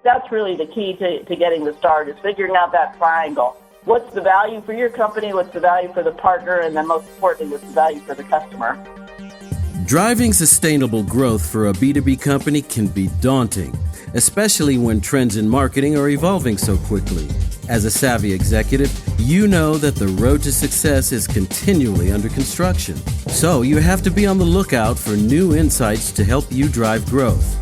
that's really the key to getting the start, is figuring out that triangle. What's the value for your company? What's the value for the partner? And then most importantly, what's the value for the customer? Driving sustainable growth for a B2B company can be daunting, especially when trends in marketing are evolving so quickly. As a savvy executive, you know that the road to success is continually under construction. So you have to be on the lookout for new insights to help you drive growth.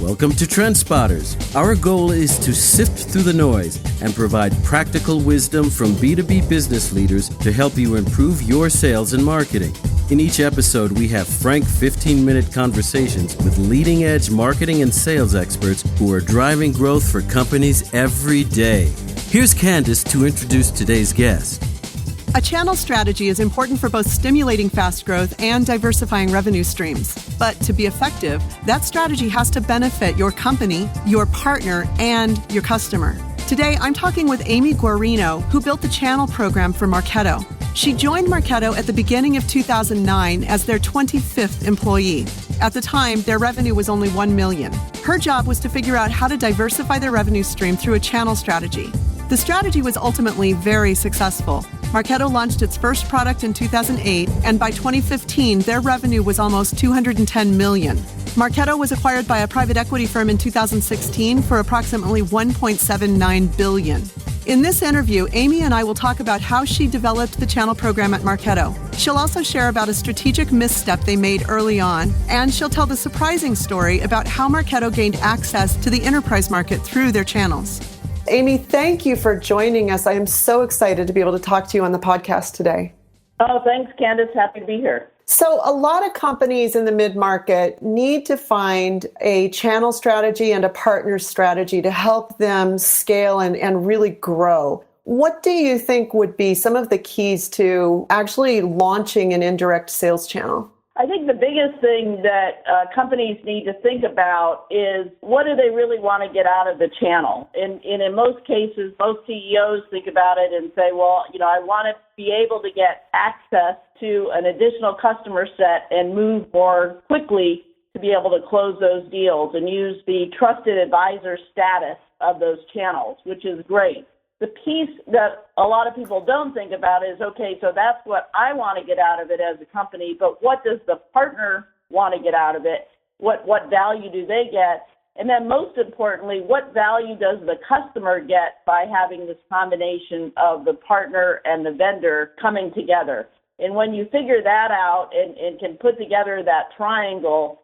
Welcome to Trend Spotters. Our goal is to sift through the noise and provide practical wisdom from B2B business leaders to help you improve your sales and marketing. In each episode, we have frank 15-minute conversations with leading-edge marketing and sales experts who are driving growth for companies every day. Here's Candyce to introduce today's guest. A channel strategy is important for both stimulating fast growth and diversifying revenue streams. But to be effective, that strategy has to benefit your company, your partner, and your customer. Today, I'm talking with Amy Guarino, who built the channel program for Marketo. She joined Marketo at the beginning of 2009 as their 25th employee. At the time, their revenue was only $1 million. Her job was to figure out how to diversify their revenue stream through a channel strategy. The strategy was ultimately very successful. Marketo launched its first product in 2008, and by 2015, their revenue was almost $210 million. Marketo was acquired by a private equity firm in 2016 for approximately $1.79 billion. In this interview, Amy and I will talk about how she developed the channel program at Marketo. She'll also share about a strategic misstep they made early on, and she'll tell the surprising story about how Marketo gained access to the enterprise market through their channels. Amy, thank you for joining us. I am so excited to be able to talk to you on the podcast today. Oh, thanks, Candyce. Happy to be here. So a lot of companies in the mid-market need to find a channel strategy and a partner strategy to help them scale and really grow. What do you think would be some of the keys to actually launching an indirect sales channel? I think the biggest thing that companies need to think about is, what do they really want to get out of the channel? And in most cases, most CEOs think about it and say, well, I want to be able to get access to an additional customer set and move more quickly to be able to close those deals and use the trusted advisor status of those channels, which is great. The piece that a lot of people don't think about is, okay, so that's what I want to get out of it as a company, but what does the partner want to get out of it? What value do they get? And then most importantly, what value does the customer get by having this combination of the partner and the vendor coming together? And when you figure that out and can put together that triangle,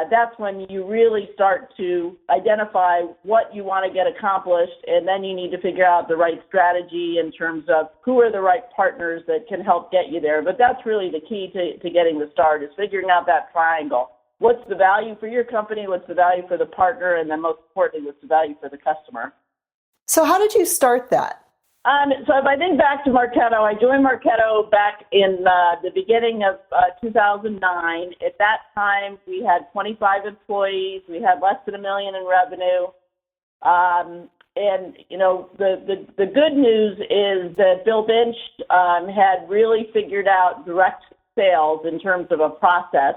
that's when you really start to identify what you want to get accomplished, and then you need to figure out the right strategy in terms of who are the right partners that can help get you there. But that's really the key to getting the start, is figuring out that triangle. What's the value for your company? What's the value for the partner? And then most importantly, what's the value for the customer? So how did you start that? So if I think back to Marketo, I joined Marketo back in the beginning of 2009. At that time, we had 25 employees. We had less than $1 million in revenue. The good news is that Bill Binch had really figured out direct sales in terms of a process.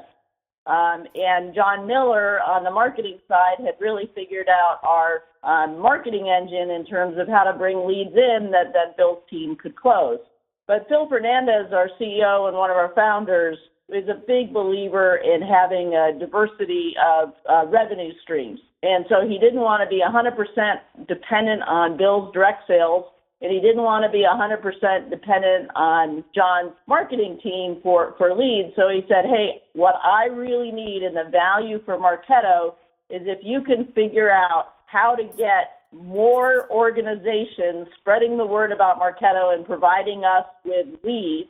And John Miller on the marketing side had really figured out our marketing engine in terms of how to bring leads in that Bill's team could close. But Phil Fernandez, our CEO and one of our founders, is a big believer in having a diversity of revenue streams. And so he didn't want to be 100% dependent on Bill's direct sales, and he didn't want to be 100% dependent on John's marketing team for leads. So he said, hey, what I really need and the value for Marketo is if you can figure out how to get more organizations spreading the word about Marketo and providing us with leads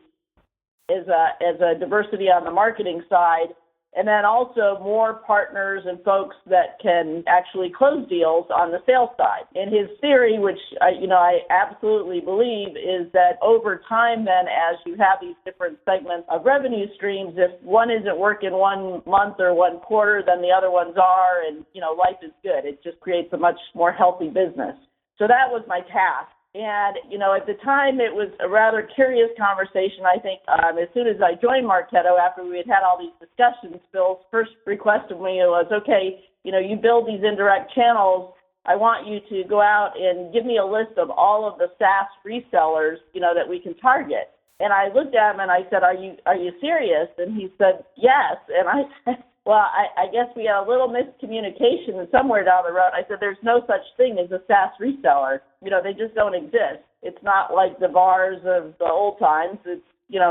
as a diversity on the marketing side, and then also more partners and folks that can actually close deals on the sales side. And his theory, which I absolutely believe, is that over time then, as you have these different segments of revenue streams, if one isn't working 1 month or 1 quarter, then the other ones are, and life is good. It just creates a much more healthy business. So that was my task. And, at the time, it was a rather curious conversation. I think as soon as I joined Marketo, after we had all these discussions, Phil's first request of me was, okay, you build these indirect channels. I want you to go out and give me a list of all of the SaaS resellers, that we can target. And I looked at him and I said, are you serious? And he said, yes. And I said, well, I guess we had a little miscommunication and somewhere down the road. I said, there's no such thing as a SaaS reseller. They just don't exist. It's not like the VARs of the old times. It's,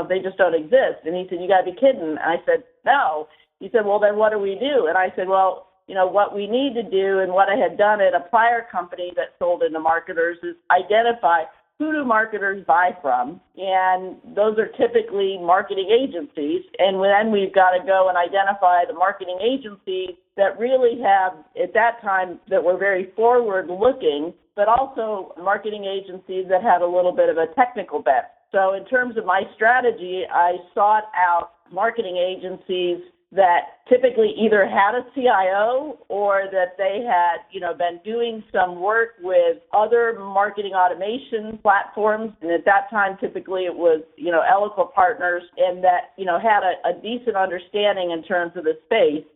they just don't exist. And he said, you got to be kidding. And I said, no. He said, well, then what do we do? And I said, well, what we need to do, and what I had done at a prior company that sold into marketers, is identify who do marketers buy from, and those are typically marketing agencies. And then we've got to go and identify the marketing agencies that really have, at that time, that were very forward-looking, but also marketing agencies that had a little bit of a technical bent. So in terms of my strategy, I sought out marketing agencies that typically either had a CIO or that they had, been doing some work with other marketing automation platforms. And at that time, typically it was, Eloqua partners, and that, had a decent understanding in terms of the space.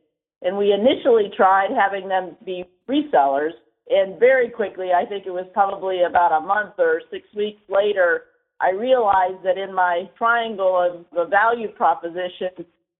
And we initially tried having them be resellers. And very quickly, I think it was probably about a month or 6 weeks later, I realized that in my triangle of the value proposition,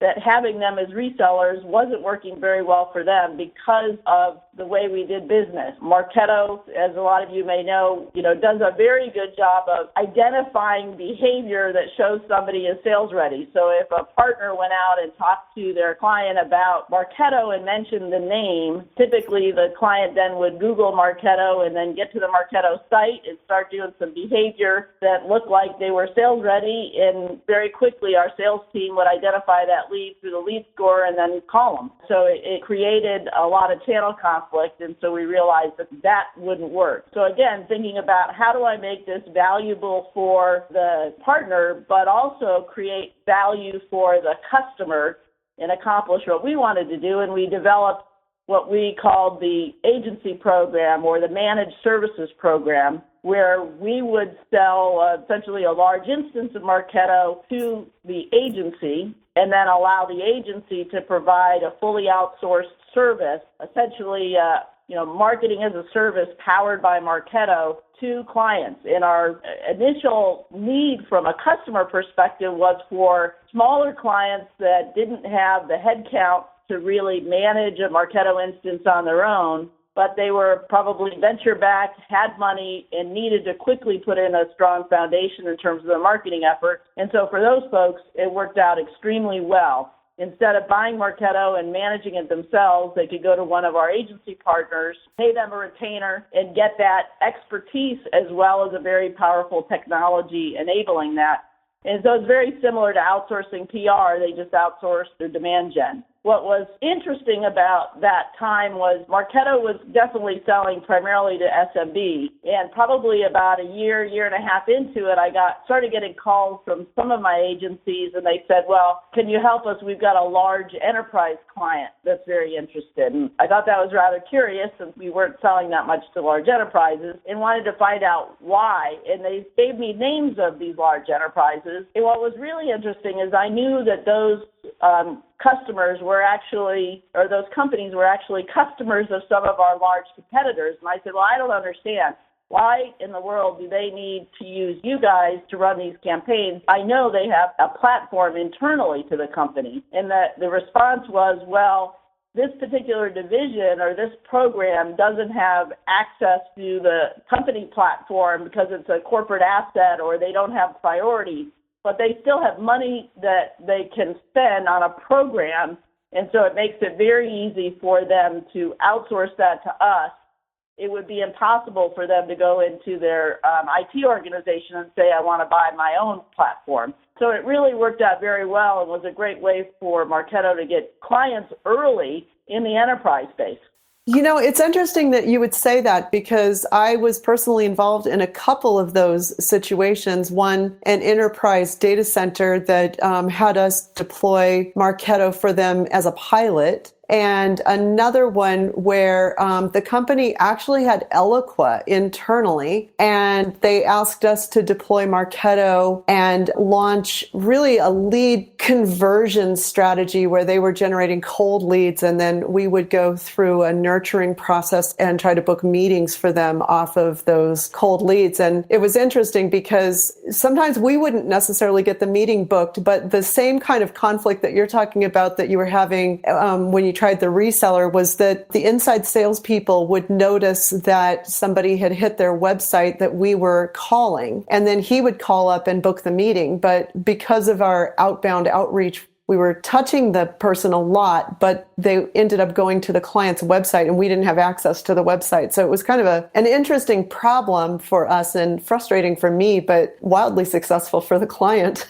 that having them as resellers wasn't working very well for them because of the way we did business. Marketo, as a lot of you may know, does a very good job of identifying behavior that shows somebody is sales ready. So if a partner went out and talked to their client about Marketo and mentioned the name, typically the client then would Google Marketo and then get to the Marketo site and start doing some behavior that looked like they were sales ready, and very quickly our sales team would identify that lead through the lead score and then call them. So it created a lot of channel conflict, and so we realized that wouldn't work. So again, thinking about how do I make this valuable for the partner, but also create value for the customer and accomplish what we wanted to do, and we developed what we called the agency program, or the managed services program, where we would sell essentially a large instance of Marketo to the agency, and then allow the agency to provide a fully outsourced service, essentially, marketing as a service powered by Marketo to clients. And our initial need from a customer perspective was for smaller clients that didn't have the headcount to really manage a Marketo instance on their own, but they were probably venture-backed, had money, and needed to quickly put in a strong foundation in terms of their marketing effort. And so for those folks, it worked out extremely well. Instead of buying Marketo and managing it themselves, they could go to one of our agency partners, pay them a retainer, and get that expertise as well as a very powerful technology enabling that. And so it's very similar to outsourcing PR. They just outsourced their demand gen. What was interesting about that time was Marketo was definitely selling primarily to SMB, and probably about a year and a half into it, I started getting calls from some of my agencies, and they said, well, can you help us? We've got a large enterprise client that's very interested. And I thought that was rather curious, since we weren't selling that much to large enterprises, and wanted to find out why. And they gave me names of these large enterprises. And what was really interesting is I knew that those customers were actually, or those companies were actually customers of some of our large competitors. And I said, well, I don't understand. Why in the world do they need to use you guys to run these campaigns? I know they have a platform internally to the company. And the response was, well, this particular division or this program doesn't have access to the company platform because it's a corporate asset, or they don't have priority. But they still have money that they can spend on a program, and so it makes it very easy for them to outsource that to us. It would be impossible for them to go into their IT organization and say, I want to buy my own platform. So it really worked out very well and was a great way for Marketo to get clients early in the enterprise space. It's interesting that you would say that, because I was personally involved in a couple of those situations. One, an enterprise data center that had us deploy Marketo for them as a pilot. and another one where the company actually had Eloqua internally, and they asked us to deploy Marketo and launch really a lead conversion strategy where they were generating cold leads, and then we would go through a nurturing process and try to book meetings for them off of those cold leads. And it was interesting because sometimes we wouldn't necessarily get the meeting booked, but the same kind of conflict that you're talking about that you were having when you tried the reseller was that the inside salespeople would notice that somebody had hit their website that we were calling, and then he would call up and book the meeting. But because of our outbound outreach, we were touching the person a lot, but they ended up going to the client's website and we didn't have access to the website. So it was kind of an interesting problem for us and frustrating for me, but wildly successful for the client.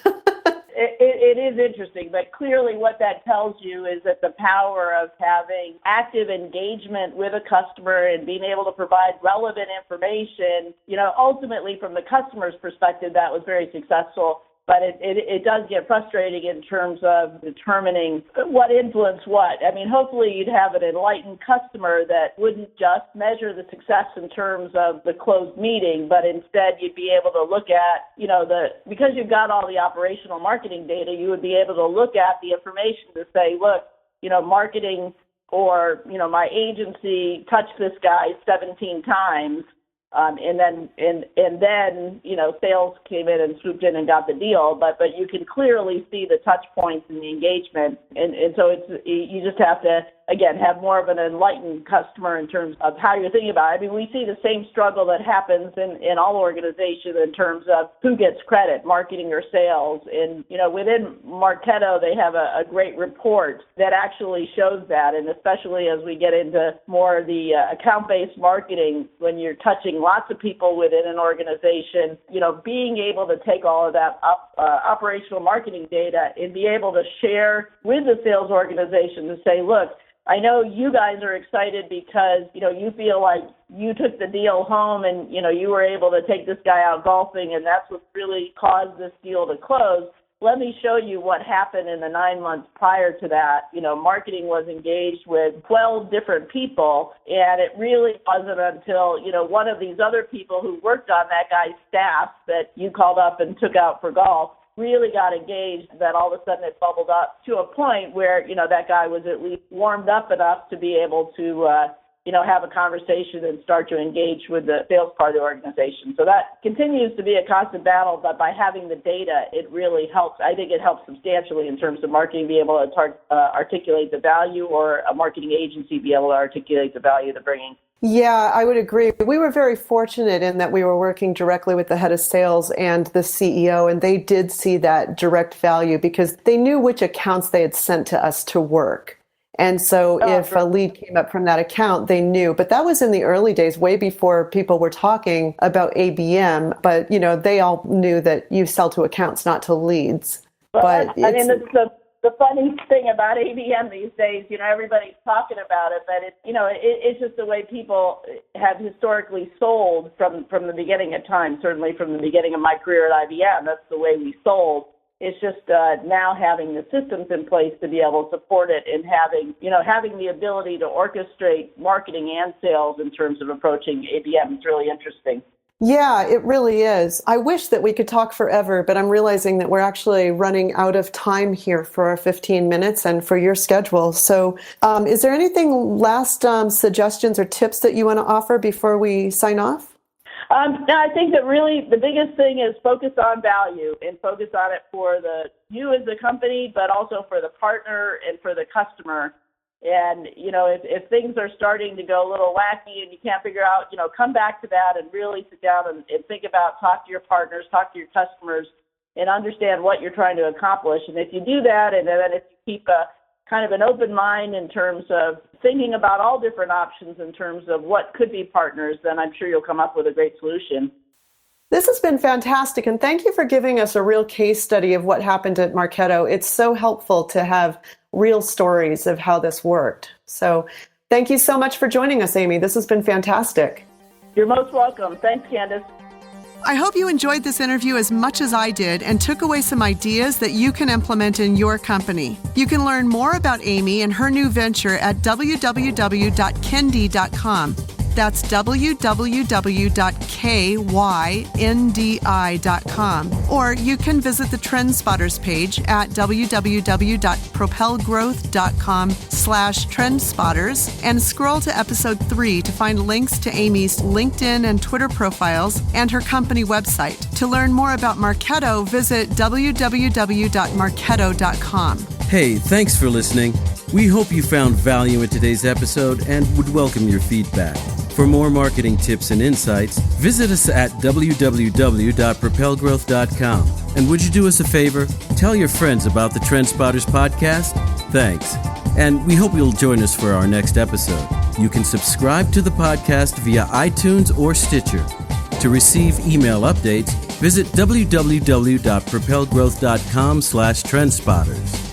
It is interesting, but clearly what that tells you is that the power of having active engagement with a customer and being able to provide relevant information, ultimately from the customer's perspective, that was very successful. But it does get frustrating in terms of determining what influenced what. I mean, hopefully you'd have an enlightened customer that wouldn't just measure the success in terms of the closed meeting, but instead you'd be able to look at, because you've got all the operational marketing data, you would be able to look at the information to say, look, marketing or, my agency touched this guy 17 times. And then sales came in and swooped in and got the deal, but you can clearly see the touch points and the engagement, and so you just have to again have more of an enlightened customer in terms of how you're thinking about it. I mean, we see the same struggle that happens in all organizations in terms of who gets credit, marketing or sales, and within Marketo they have a great report that actually shows that, and especially as we get into more of the account-based marketing, when you're touching lots of people within an organization, being able to take all of that operational marketing data and be able to share with the sales organization to say, look, I know you guys are excited because, you feel like you took the deal home and, you were able to take this guy out golfing, and that's what really caused this deal to close. Let me show you what happened in the 9 months prior to that. Marketing was engaged with 12 different people, and it really wasn't until, one of these other people who worked on that guy's staff that you called up and took out for golf really got engaged that all of a sudden it bubbled up to a point where, that guy was at least warmed up enough to be able to, have a conversation and start to engage with the sales part of the organization. So that continues to be a constant battle, but by having the data, it really helps. I think it helps substantially in terms of marketing, be able to articulate the value, or a marketing agency be able to articulate the value they're bringing. Yeah, I would agree. We were very fortunate in that we were working directly with the head of sales and the CEO, and they did see that direct value because they knew which accounts they had sent to us to work. And so if a lead came up from that account, they knew. But that was in the early days, way before people were talking about ABM. But, they all knew that you sell to accounts, not to leads. But the funny thing about ABM these days, everybody's talking about it, but it's just the way people have historically sold from the beginning of time. Certainly from the beginning of my career at IBM, that's the way we sold. It's just now having the systems in place to be able to support it, and having the ability to orchestrate marketing and sales in terms of approaching ABM is really interesting. Yeah, it really is. I wish that we could talk forever, but I'm realizing that we're actually running out of time here for our 15 minutes and for your schedule. So is there anything last suggestions or tips that you want to offer before we sign off? No, I think that really the biggest thing is focus on value, and focus on it for you as the company, but also for the partner and for the customer. And, if things are starting to go a little wacky and you can't figure out, come back to that and really sit down and think about, talk to your partners, talk to your customers, and understand what you're trying to accomplish. And if you do that, and then if you keep a kind of an open mind in terms of thinking about all different options in terms of what could be partners, then I'm sure you'll come up with a great solution. This has been fantastic, and thank you for giving us a real case study of what happened at Marketo. It's so helpful to have real stories of how this worked. So thank you so much for joining us, Amy. This has been fantastic. You're most welcome. Thanks, Candyce. I hope you enjoyed this interview as much as I did and took away some ideas that you can implement in your company. You can learn more about Amy and her new venture at www.kyndi.com. That's www.kyndi.com. Or you can visit the Trend Spotters page at www.propelgrowth.com/trendspotters and scroll to episode 3 to find links to Amy's LinkedIn and Twitter profiles and her company website. To learn more about Marketo, visit www.marketo.com. Hey, thanks for listening. We hope you found value in today's episode and would welcome your feedback. For more marketing tips and insights, visit us at www.propelgrowth.com. And would you do us a favor? Tell your friends about the Trend Spotters podcast. Thanks. And we hope you'll join us for our next episode. You can subscribe to the podcast via iTunes or Stitcher. To receive email updates, visit www.propelgrowth.com/trendspotters.